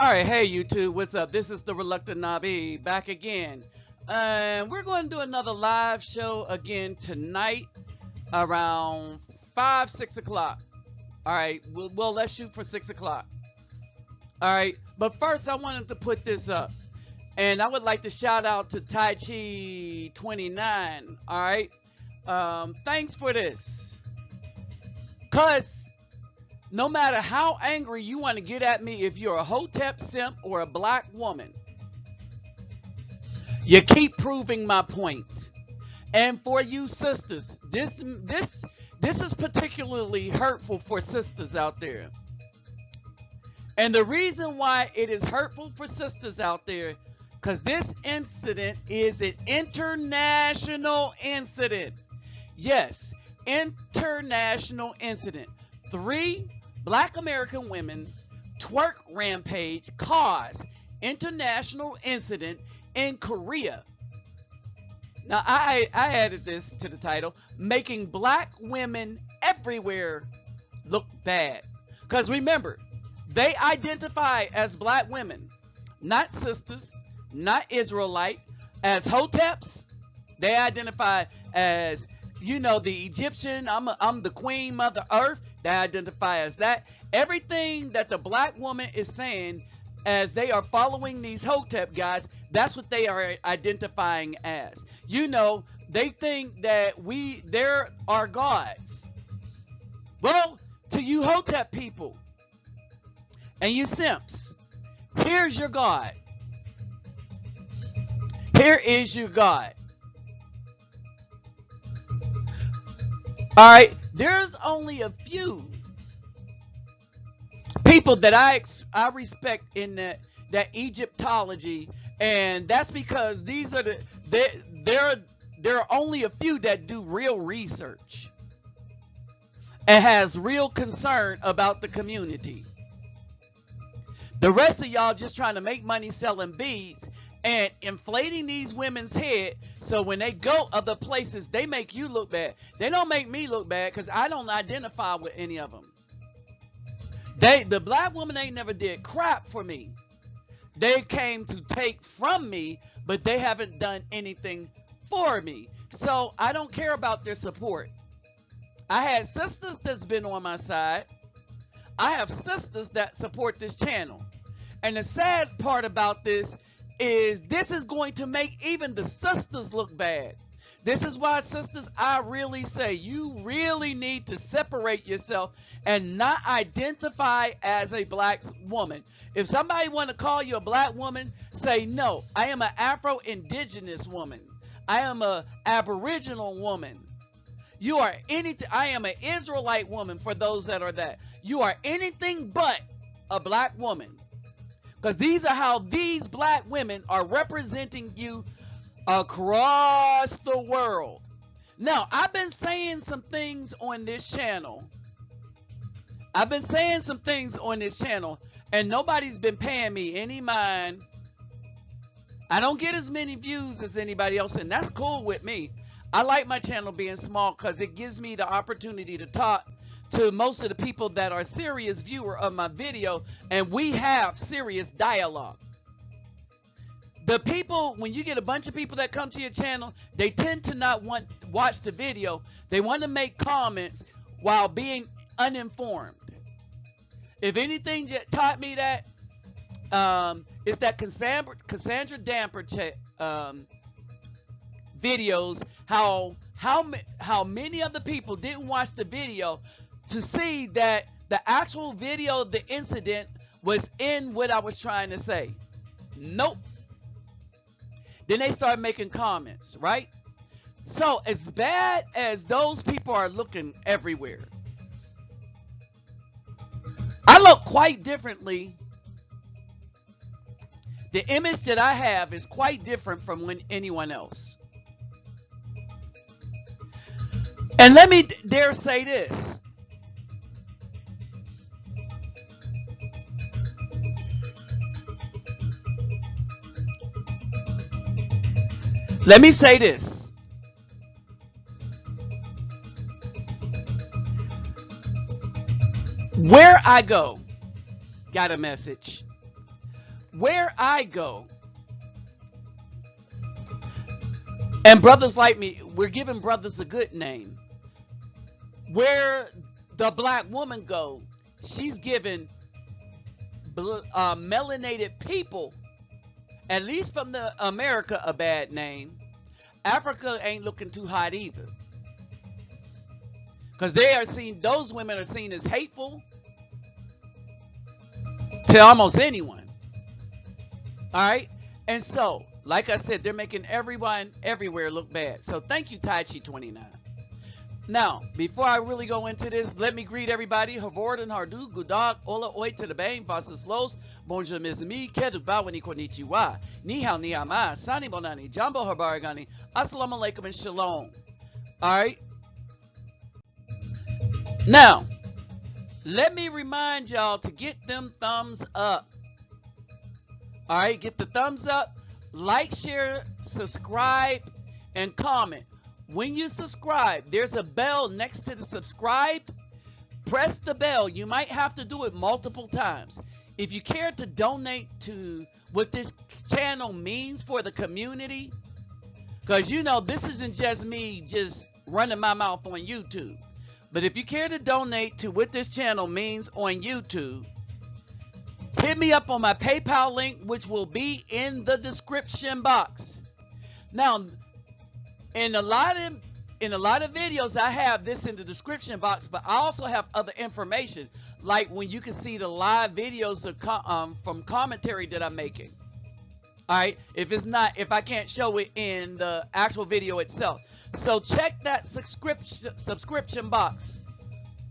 All right, hey YouTube, what's up? This is the Reluctant Nabi back again. We're going to do another live show again tonight around 5, 6 o'clock. All right, let's shoot for 6 o'clock. All right, but first I wanted to put this up. And I would like to shout out to Tai Chi 29. All right, thanks for this. Because no matter how angry you want to get at me, if you're a Hotep simp or a black woman, you keep proving my point. And for you sisters, this is particularly hurtful for sisters out there. And the reason why it is hurtful for sisters out there, because this incident is an international incident. Yes, international incident. 3 Black American women twerk rampage caused international incident in Korea. Now I added this to the title, making black women everywhere look bad. Because remember, they identify as black women, not sisters, not Israelite, as Hoteps. They identify as, you know, the Egyptian, I'm the Queen Mother Earth. They identify as that. Everything that the black woman is saying as they are following these Hotep guys, that's what they are identifying as. You know, they think that they're our gods. Well, to you Hotep people and you simps, here's your God. Here is your God. All right, there's only a few people that I respect in that Egyptology, and that's because these are there are only a few that do real research and has real concern about the community. The rest of y'all just trying to make money selling beads and inflating these women's head, so when they go other places, they make you look bad. They don't make me look bad because I don't identify with any of them. The black woman ain't never did crap for me. They came to take from me, but they haven't done anything for me. So I don't care about their support. I had sisters that's been on my side. I have sisters that support this channel. And the sad part about this is going to make even the sisters look bad. This is why, sisters, I really say you really need to separate yourself and not identify as a black woman. If somebody want to call you a black woman, say no. I am an Afro-Indigenous woman. I am an Aboriginal woman. You are anything. I am an Israelite woman for those that are that. You are anything but a black woman. Because these are how these black women are representing you across the world. Now, I've been saying some things on this channel. And nobody's been paying me any mind. I don't get as many views as anybody else, and that's cool with me. I like my channel being small because it gives me the opportunity to talk to most of the people that are serious viewer of my video, and we have serious dialogue. The people, when you get a bunch of people that come to your channel, they tend to not want to watch the video. They want to make comments while being uninformed. If anything taught me that, it's that Cassandra Damper videos, how many of the people didn't watch the video to see that the actual video of the incident was in what I was trying to say. Nope. Then they start making comments, right? So as bad as those people are looking everywhere, I look quite differently. The image that I have is quite different from anyone else. And let me dare say this. Let me say this. Where I go, got a message. where I go, and brothers like me, we're giving brothers a good name. Where the black woman go, she's giving melanated people, at least from the America, a bad name. Africa ain't looking too hot either, because those women are seen as hateful to almost anyone. All right, and so, like I said, they're making everyone everywhere look bad. So thank you, Tai Chi 29. Now, before I really go into this, let me greet everybody. Havorden, Hardu, Gudag, Ola, Oi, to the Bang, Vasas Los, Bonjour, Ms. Mi, Kedu, Bawani, Konnichiwa, Ni Hao, Ni Ama, Sani Bonani, Jambo Habaragani, Assalamu Alaikum, and Shalom. Alright? Now, let me remind y'all to get them thumbs up. Alright, get the thumbs up, like, share, subscribe, and comment. When you subscribe, there's a bell next to the subscribed. Press the bell. You might have to do it multiple times. If you care to donate to what this channel means for the community, because you know this isn't just me just running my mouth on YouTube. But if you care to donate to what this channel means on YouTube, hit me up on my PayPal link, which will be in the description box. Now, in a lot of videos, I have this in the description box, but I also have other information, like when you can see the live videos of from commentary that I'm making. All right, if I can't show it in the actual video itself, so check that subscription box,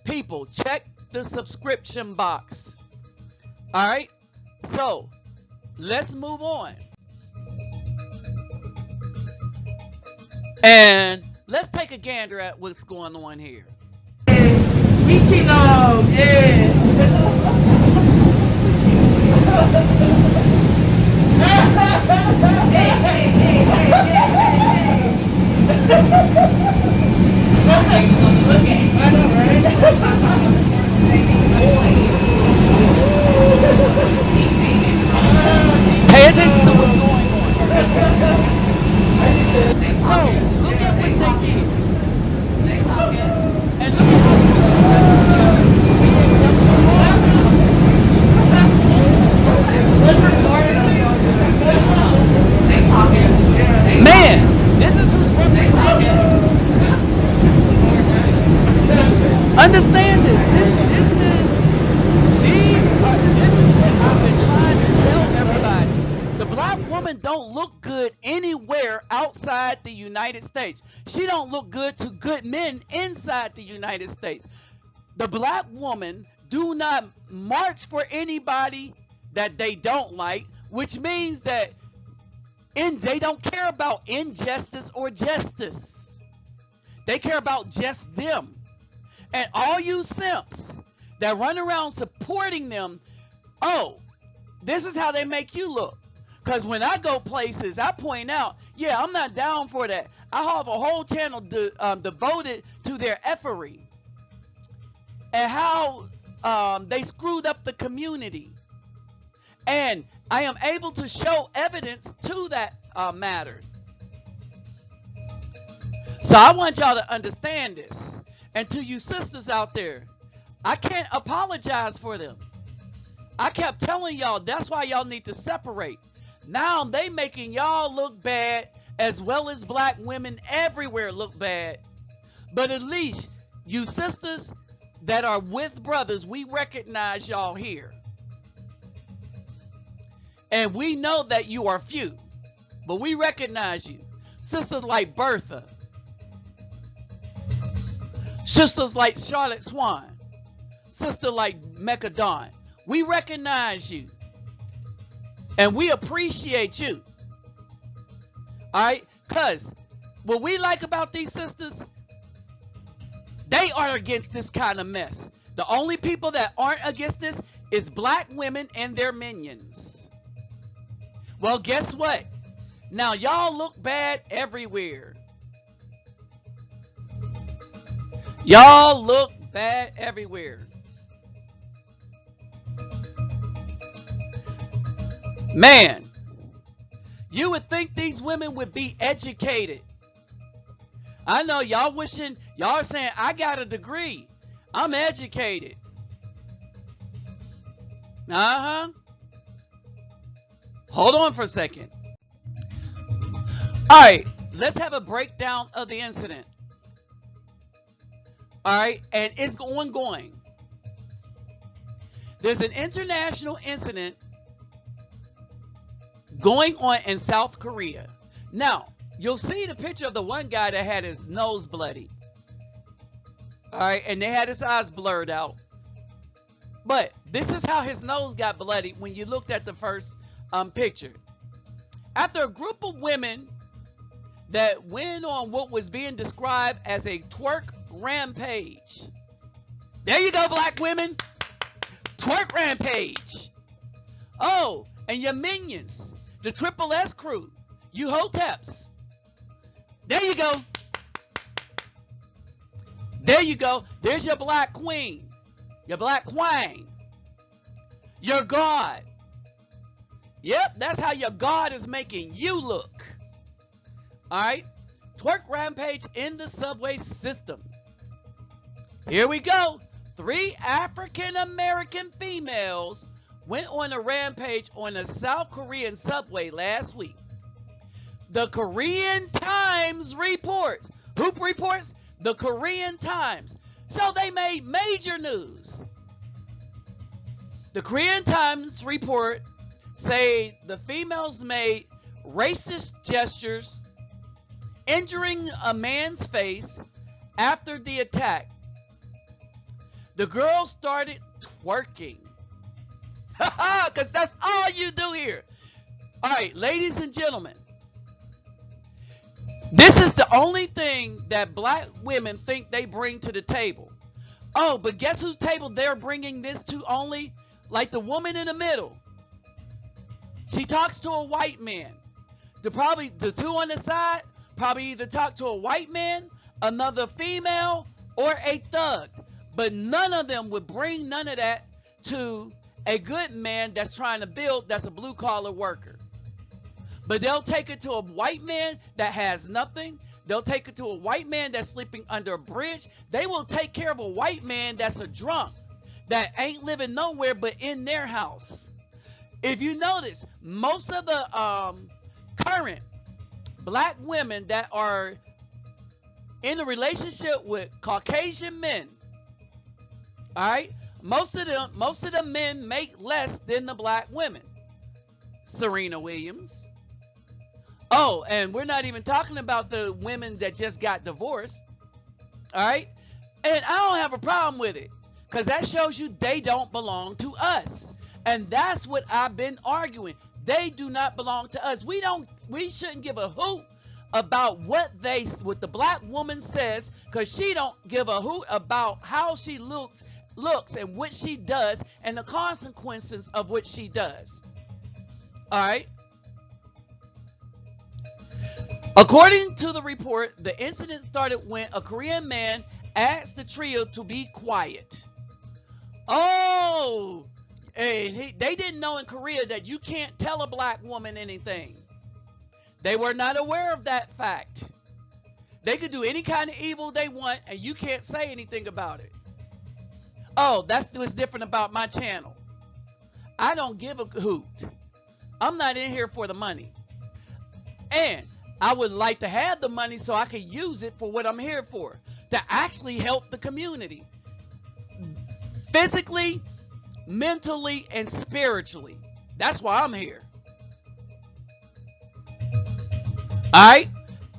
people. Check the subscription box. All right, so let's move on. And let's take a gander at what's going on here. Michino, yeah. I know, right? Pay attention to what's going on. Oh, look at what they did. And look at man, this is who's representing. Understand this. This is what I've been trying to tell everybody. The black woman don't look good anywhere outside the United States. She don't look good to good men inside the United States. The black woman do not march for anybody that they don't like, which means that they don't care about injustice or justice. They care about just them. And all you simps that run around supporting them, oh, this is how they make you look. Because when I go places, I point out, yeah, I'm not down for that. I have a whole channel devoted to their effery and how they screwed up the community. And I am able to show evidence to that matter. So I want y'all to understand this. And to you sisters out there, I can't apologize for them. I kept telling y'all, that's why y'all need to separate. Now they making y'all look bad, as well as black women everywhere look bad. But at least you sisters that are with brothers, we recognize y'all here. And we know that you are few, but we recognize you. Sisters like Bertha, sisters like Charlotte Swan, sister like Mecca Dawn, we recognize you. And we appreciate you. Alright? Because what we like about these sisters, they are against this kind of mess. The only people that aren't against this is black women and their minions. Well, guess what? Now y'all look bad everywhere. Y'all look bad everywhere. Man, you would think these women would be educated. I know y'all wishing, y'all are saying, I got a degree. I'm educated. Hold on for a second. All right, let's have a breakdown of the incident. All right, and it's ongoing. There's an international incident going on in South Korea. Now, you'll see the picture of the one guy that had his nose bloody. All right, and they had his eyes blurred out. But this is how his nose got bloody when you looked at the first picture. After a group of women that went on what was being described as a twerk rampage. There you go, black women. Twerk rampage. Oh, and your minions, the Triple S crew, you hoteps. There you go. There you go. There's your black queen. Your black queen. Your God. Yep, that's how your God is making you look. Alright? Twerk rampage in the subway system. Here we go. 3 African American females went on a rampage on a South Korean subway last week. The Korean Times reports. Who reports? The Korean Times. So they made major news. The Korean Times report say the females made racist gestures, injuring a man's face after the attack. The girls started twerking. Because that's all you do here. All right, ladies and gentlemen. This is the only thing that black women think they bring to the table. Oh, but guess whose table they're bringing this to only? Like the woman in the middle. She talks to a white man. The two on the side probably either talk to a white man, another female, or a thug. But none of them would bring none of that to a good man that's trying to build, that's a blue-collar worker. But they'll take it to a white man that has nothing. They'll take it to a white man that's sleeping under a bridge. They will take care of a white man that's a drunk, that ain't living nowhere but in their house. If you notice, most of the current black women that are in a relationship with Caucasian men, all right, most of the men make less than the black women. Serena Williams. Oh, and we're not even talking about the women that just got divorced. All right? And I don't have a problem with it, because that shows you they don't belong to us. And that's what I've been arguing. They do not belong to us. We shouldn't give a hoot about what the black woman says, because she don't give a hoot about how she looks and what she does and the consequences of what she does. All right? According to the report, the incident started when a Korean man asked the trio to be quiet. Oh, and they didn't know in Korea that you can't tell a black woman anything. They were not aware of that fact. They could do any kind of evil they want, and you can't say anything about it. Oh, that's what's different about my channel. I don't give a hoot. I'm not in here for the money. And I would like to have the money so I could use it for what I'm here for, to actually help the community. Physically, mentally, and spiritually. That's why I'm here. Alright?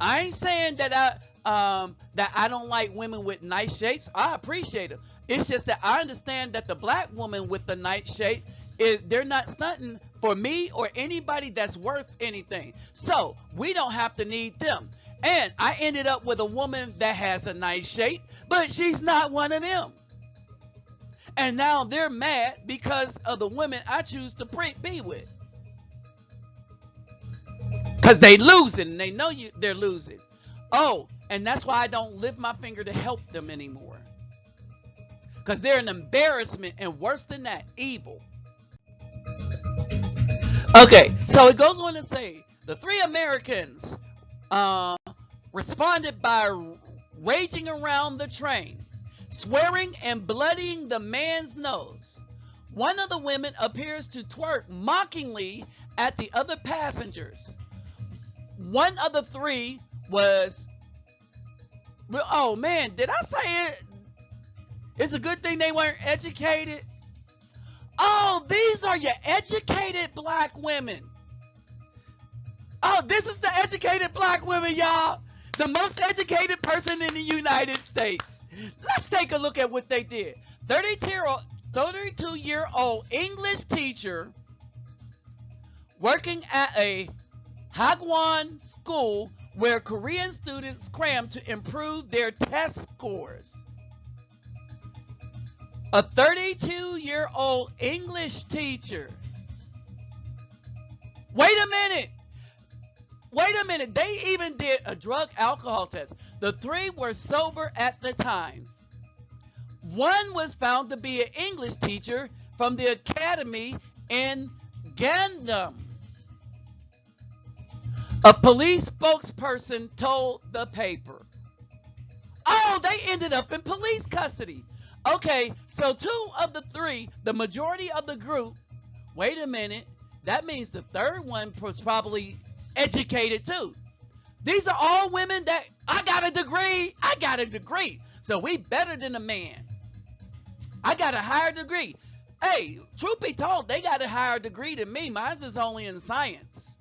I ain't saying that I don't like women with nice shapes. I appreciate them. It's just that I understand that the black woman with the nice shape, they're not stunting for me or anybody that's worth anything. So we don't have to need them. And I ended up with a woman that has a nice shape, but she's not one of them. And now they're mad because of the women I choose to be with. Because they losing, and they know they're losing. Oh, and that's why I don't lift my finger to help them anymore. Because they're an embarrassment, and worse than that, evil. Okay, so it goes on to say the three Americans uh, responded by raging around the train, swearing and bloodying the man's nose. One of the women appears to twerk mockingly at the other passengers. One of the three was, oh man, did I say it? It's a good thing they weren't educated. Oh, these are your educated black women. Oh, this is the educated black women, y'all. The most educated person in the United States. Let's take a look at what they did. 32-year-old English teacher working at a Hagwon school where Korean students cram to improve their test scores. A 32-year-old English teacher. Wait a minute. They even did a drug alcohol test. The three were sober at the time. One was found to be an English teacher from the academy in Gandam. A police spokesperson told the paper. Oh, they ended up in police custody. Okay, so two of the three, the majority of the group, wait a minute, that means the third one was probably educated too. These are all women that, I got a degree. So we better than a man. I got a higher degree. Hey, truth be told, they got a higher degree than me. Mine's is only in science.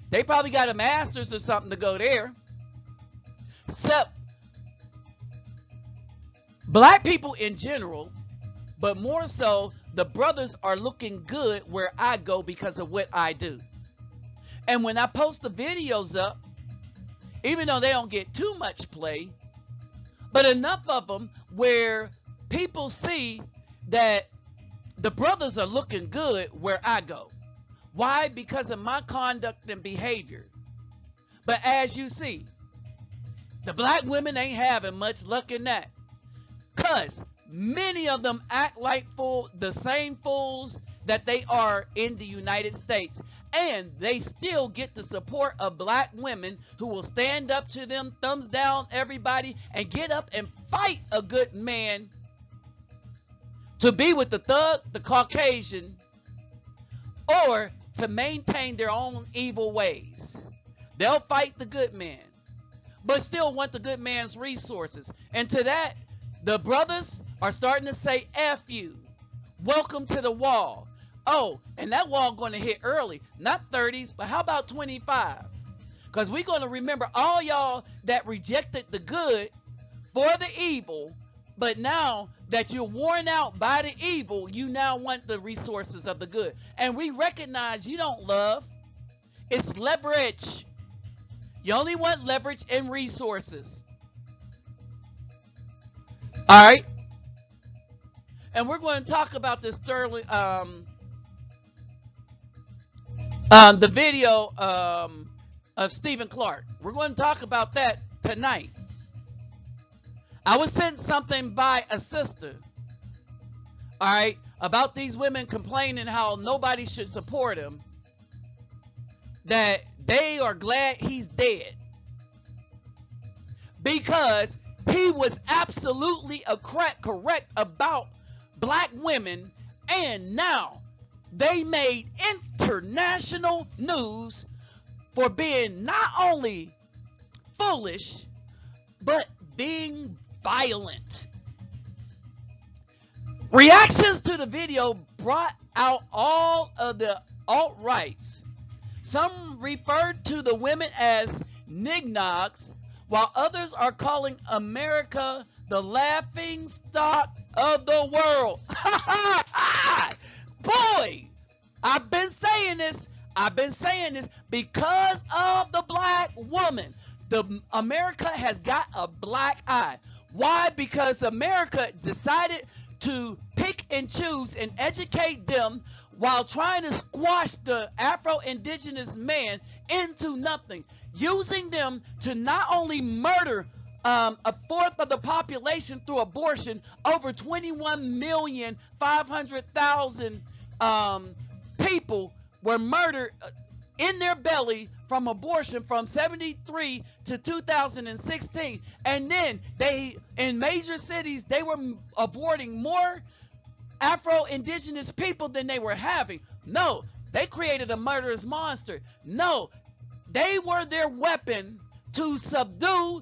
They probably got a master's or something to go there. Except black people in general, but more so, the brothers are looking good where I go because of what I do. And when I post the videos up, even though they don't get too much play, but enough of them where people see that the brothers are looking good where I go. Why? Because of my conduct and behavior. But as you see, the black women ain't having much luck in that. Because many of them act like the same fools that they are in the United States. And they still get the support of black women who will stand up to them, thumbs down everybody, and get up and fight a good man to be with the thug, the Caucasian, or to maintain their own evil ways. They'll fight the good man, but still want the good man's resources. And to that, the brothers are starting to say, F you. Welcome to the wall. Oh, and that wall going to hit early. Not 30s, but how about 25? Because we're going to remember all y'all that rejected the good for the evil, but now that you're worn out by the evil, you now want the resources of the good. And we recognize you don't love. It's leverage. You only want leverage and resources. All right. And we're going to talk about this thoroughly. The video of Stephen Clark. We're going to talk about that tonight. I was sent something by a sister, all right, about these women complaining how nobody should support him, that they are glad he's dead because he was absolutely correct about black women, and now they made international news for being not only foolish, but being violent. Reactions to the video brought out all of the alt-rights. Some referred to the women as nignogs, while others are calling America the laughing stock of the world. Boy, I've been saying this because of the black woman. America has got a black eye. Why? Because America decided to pick and choose and educate them while trying to squash the Afro-Indigenous man into nothing, using them to not only murder a fourth of the population through abortion, over 21,500,000 people were murdered in their belly from abortion from 73 to 2016. And then in major cities, they were aborting more Afro-Indigenous people than they were having. No, they created a murderous monster. No, they were their weapon to subdue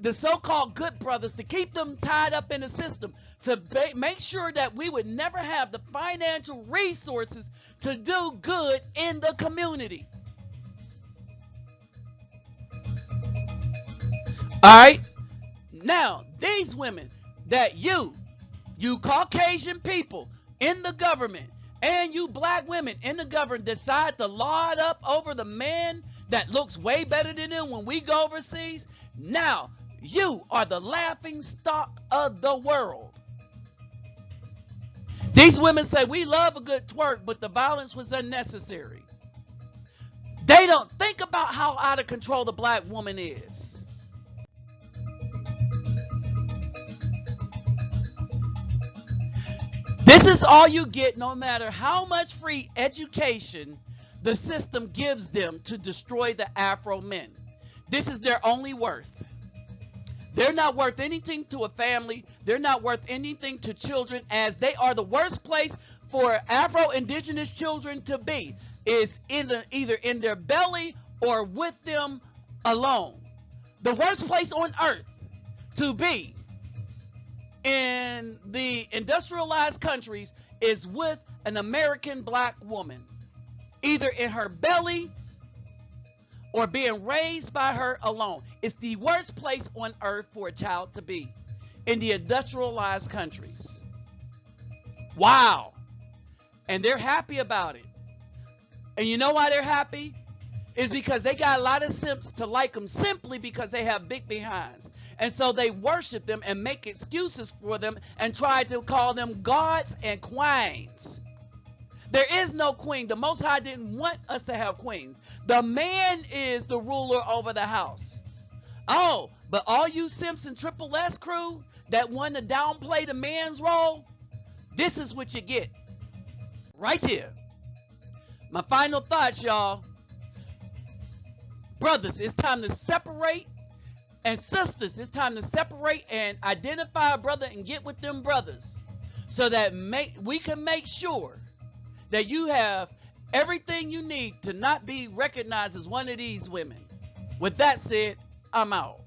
the so-called good brothers, to keep them tied up in the system, to make sure that we would never have the financial resources to do good in the community. All right? Now, these women that you Caucasian people in the government and you black women in the government decide to lord up over the man that looks way better than them when we go overseas, now you are the laughing stock of the world. These women say we love a good twerk, but the violence was unnecessary. They don't think about how out of control the black woman is. This is all you get, no matter how much free education the system gives them to destroy the Afro men. This is their only worth. They're not worth anything to a family. They're not worth anything to children, as they are the worst place for Afro-Indigenous children to be, is either in their belly or with them alone. The worst place on earth to be in the industrialized countries is with an American black woman, either in her belly or being raised by her alone. It's the worst place on earth for a child to be, in the industrialized countries. Wow. And they're happy about it. And you know why they're happy? It's because they got a lot of simps to like them, simply because they have big behinds. And so they worship them and make excuses for them and try to call them gods and queens. There is no queen. The Most High didn't want us to have queens. The man is the ruler over the house. Oh, but all you simps and Triple S crew that want to downplay the man's role, this is what you get right here. My final thoughts, y'all. Brothers, it's time to separate. And sisters, it's time to separate and identify a brother and get with them brothers, so that we can make sure that you have everything you need to not be recognized as one of these women. With that said, I'm out.